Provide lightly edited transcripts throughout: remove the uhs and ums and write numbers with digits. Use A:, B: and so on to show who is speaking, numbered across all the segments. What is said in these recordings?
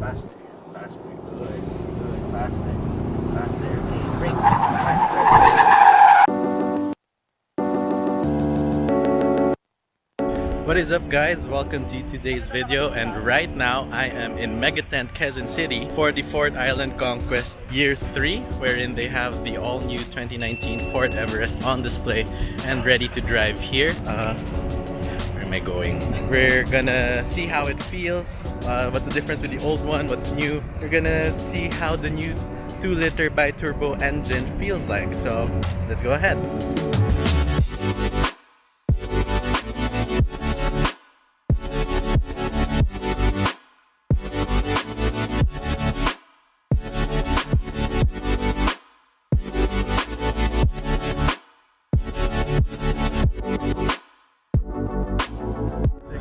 A: Faster, faster, good, faster, faster. Okay, brake. Right.
B: What is up, guys? Welcome to today's video, and right now I am in Megatent, Quezon City for the Ford Island Conquest Year 3, wherein they have the all-new 2019 Ford Everest on display and ready to drive here. Where am I going? We're gonna see how it feels, what's the difference with the old one, what's new. We're gonna see how the new 2-liter bi-turbo engine feels like, so let's go ahead.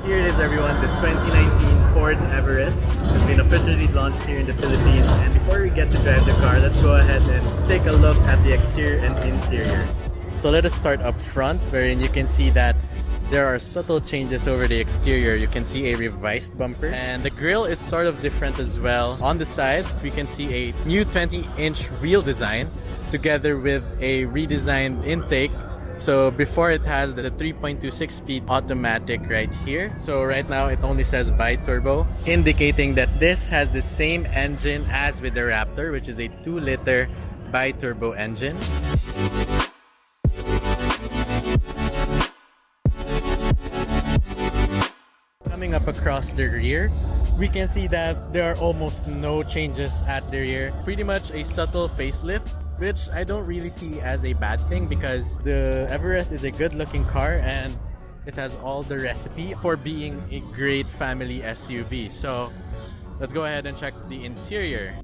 B: Here it is, everyone. The 2019 Ford Everest has been officially launched here in the Philippines, and before we get to drive the car, let's go ahead and take a look at the exterior and interior. So let us start up front, wherein you can see that there are subtle changes over the exterior. You can see a revised bumper, and the grille is sort of different as well. On the side, we can see a new 20-inch wheel design together with a redesigned intake. So before, it has the 3.26 speed automatic right here. So right now it only says bi-turbo, indicating that this has the same engine as with the Raptor, which is a 2-liter bi-turbo engine. Coming up across the rear, we can see that there are almost no changes at the rear. Pretty much a subtle facelift, which I don't really see as a bad thing because the Everest is a good looking car and it has all the recipe for being a great family SUV. So let's go ahead and check the interior.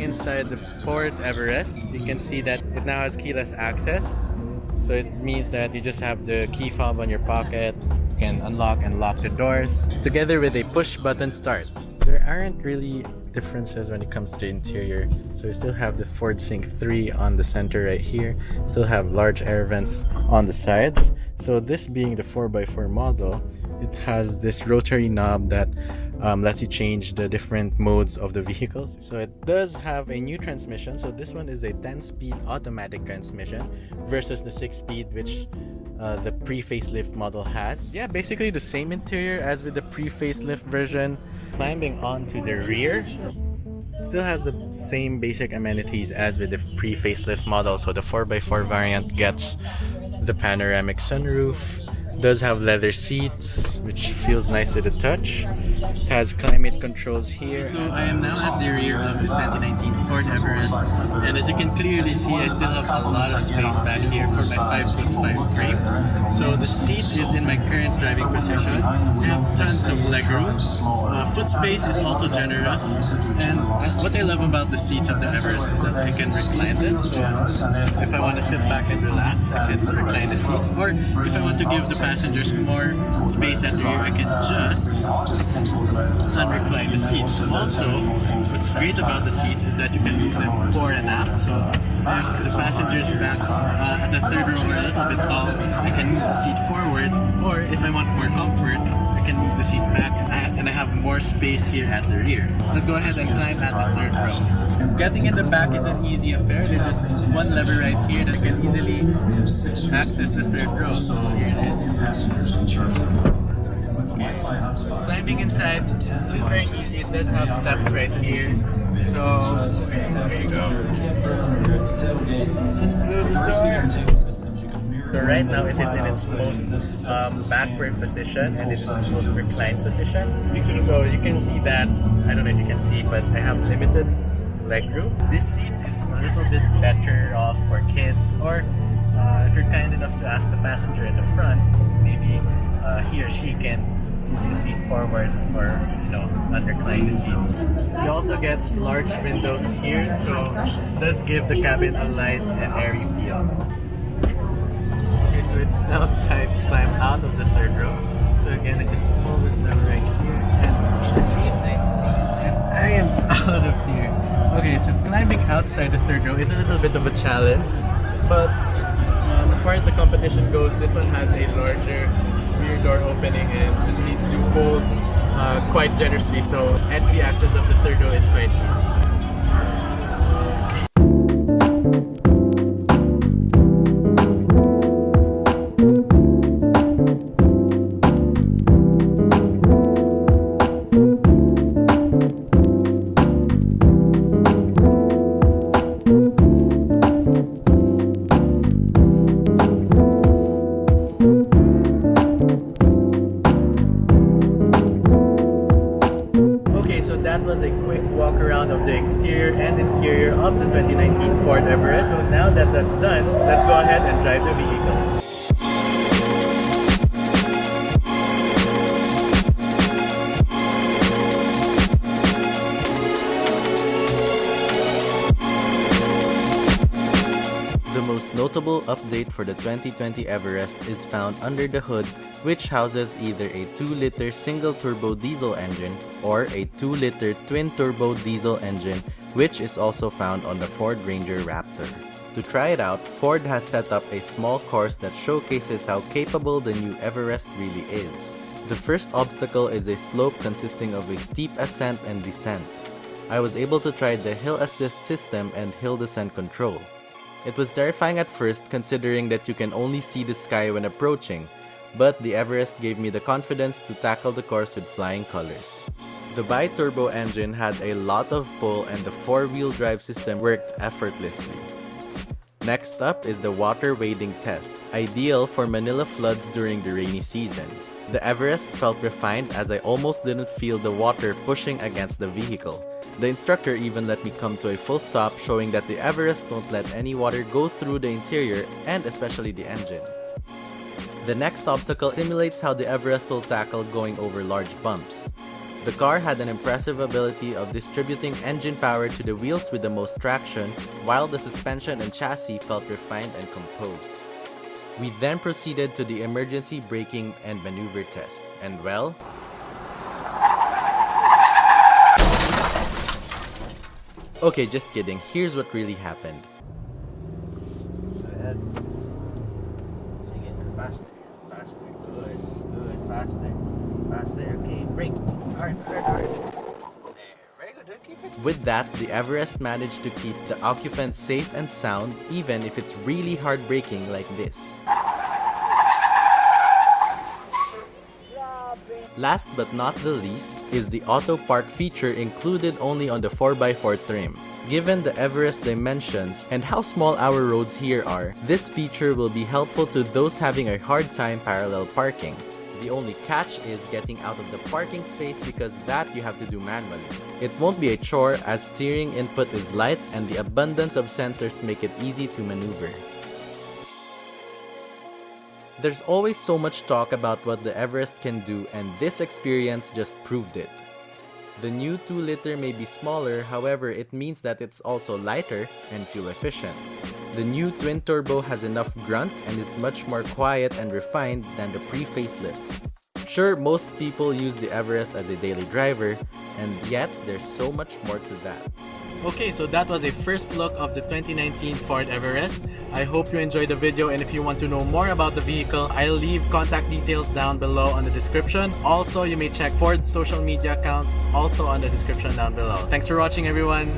B: Inside the Ford Everest, you can see that it now has keyless access. So it means that you just have the key fob on your pocket. You can unlock and lock the doors together with a push button start. There aren't really differences when it comes to the interior. So we still have the Ford Sync 3 on the center right here. Still have large air vents on the sides. So this being the 4x4 model, it has this rotary knob that lets you change the different modes of the vehicles. So it does have a new transmission. So this one is a 10-speed automatic transmission versus the 6-speed which the pre-facelift model has. Yeah, basically the same interior as with the pre-facelift version. Climbing onto the rear, still has the same basic amenities as with the pre-facelift model. So the 4x4 variant gets the panoramic sunroof, does have leather seats, which feels nice to the touch. It has climate controls here. So I am now at the rear of the 2019 Ford Everest, and as you can clearly see, I still have a lot of space back here for my 5'5" frame. So the seat is in my current driving position. I have tons of legroom. Foot space is also generous, and what I love about the seats of the Everest is that I can recline them. So if I want to sit back and relax, I can recline the seats, or if I want to give the passengers more space at the rear, I can just unrecline the seats. Also, what's great about the seats is that you can move them fore and aft. So if the passengers' backs at the third row are a little bit tall, I can move the seat forward, or if I want more comfort, I can move the seat back and I have more space here at the rear. Let's go ahead and climb at the third row. Getting in the back is an easy affair. There's just one lever right here that can easily access the third row. So here it is. Okay. Climbing inside is very easy. It does have steps right here. So there you go. Let's just close the door. So right now it is in its most backward position and it's in its most reclined position. So you can see that, I don't know if you can see, but I have limited legroom. This seat is a little bit better off for kids, or if you're kind enough to ask the passenger in the front, maybe he or she can move the seat forward or, undercline the seats. You also get large windows here, so it does give the cabin a light and airy feel. So it's now time to climb out of the third it's a little bit of a challenge. But as far as the competition goes, this one has a larger rear door opening and the seats do fold quite generously. So entry access of the third row is quite easy. That was a quick walk around of the exterior and interior of the 2019 Ford Everest. So now that that's done, let's go ahead and drive the vehicle. The most notable update for the 2020 Everest is found under the hood, which houses either a 2-liter single-turbo diesel engine or a 2-liter twin-turbo diesel engine, which is also found on the Ford Ranger Raptor. To try it out, Ford has set up a small course that showcases how capable the new Everest really is. The first obstacle is a slope consisting of a steep ascent and descent. I was able to try the hill assist system and hill descent control. It was terrifying at first considering that you can only see the sky when approaching, but the Everest gave me the confidence to tackle the course with flying colors. The bi-turbo engine had a lot of pull and the 4-wheel drive system worked effortlessly. Next up is the water wading test, ideal for Manila floods during the rainy season. The Everest felt refined as I almost didn't feel the water pushing against the vehicle. The instructor even let me come to a full stop, showing that the Everest won't let any water go through the interior and especially the engine. The next obstacle simulates how the Everest will tackle going over large bumps. The car had an impressive ability of distributing engine power to the wheels with the most traction, while the suspension and chassis felt refined and composed. We then proceeded to the emergency braking and maneuver test, and well, okay, just kidding. Here's what really happened.
A: Go ahead. So you get faster, faster, good, faster. Okay, brake, hard. There, very good. Keep it.
B: With that, the Everest managed to keep the occupants safe and sound, even if it's really hard braking like this. Last but not the least is the auto park feature included only on the 4x4 trim. Given the Everest dimensions and how small our roads here are, this feature will be helpful to those having a hard time parallel parking. The only catch is getting out of the parking space, because that you have to do manually. It won't be a chore as steering input is light and the abundance of sensors make it easy to maneuver. There's always so much talk about what the Everest can do, and this experience just proved it. The new 2-liter may be smaller, however it means that it's also lighter and fuel efficient. The new twin-turbo has enough grunt and is much more quiet and refined than the pre-facelift. Sure, most people use the Everest as a daily driver, and yet there's so much more to that. Okay, so that was a first look of the 2019 Ford Everest. I hope you enjoyed the video, and if you want to know more about the vehicle, I'll leave contact details down below on the description. Also, you may check Ford's social media accounts also on the description down below. Thanks for watching, everyone!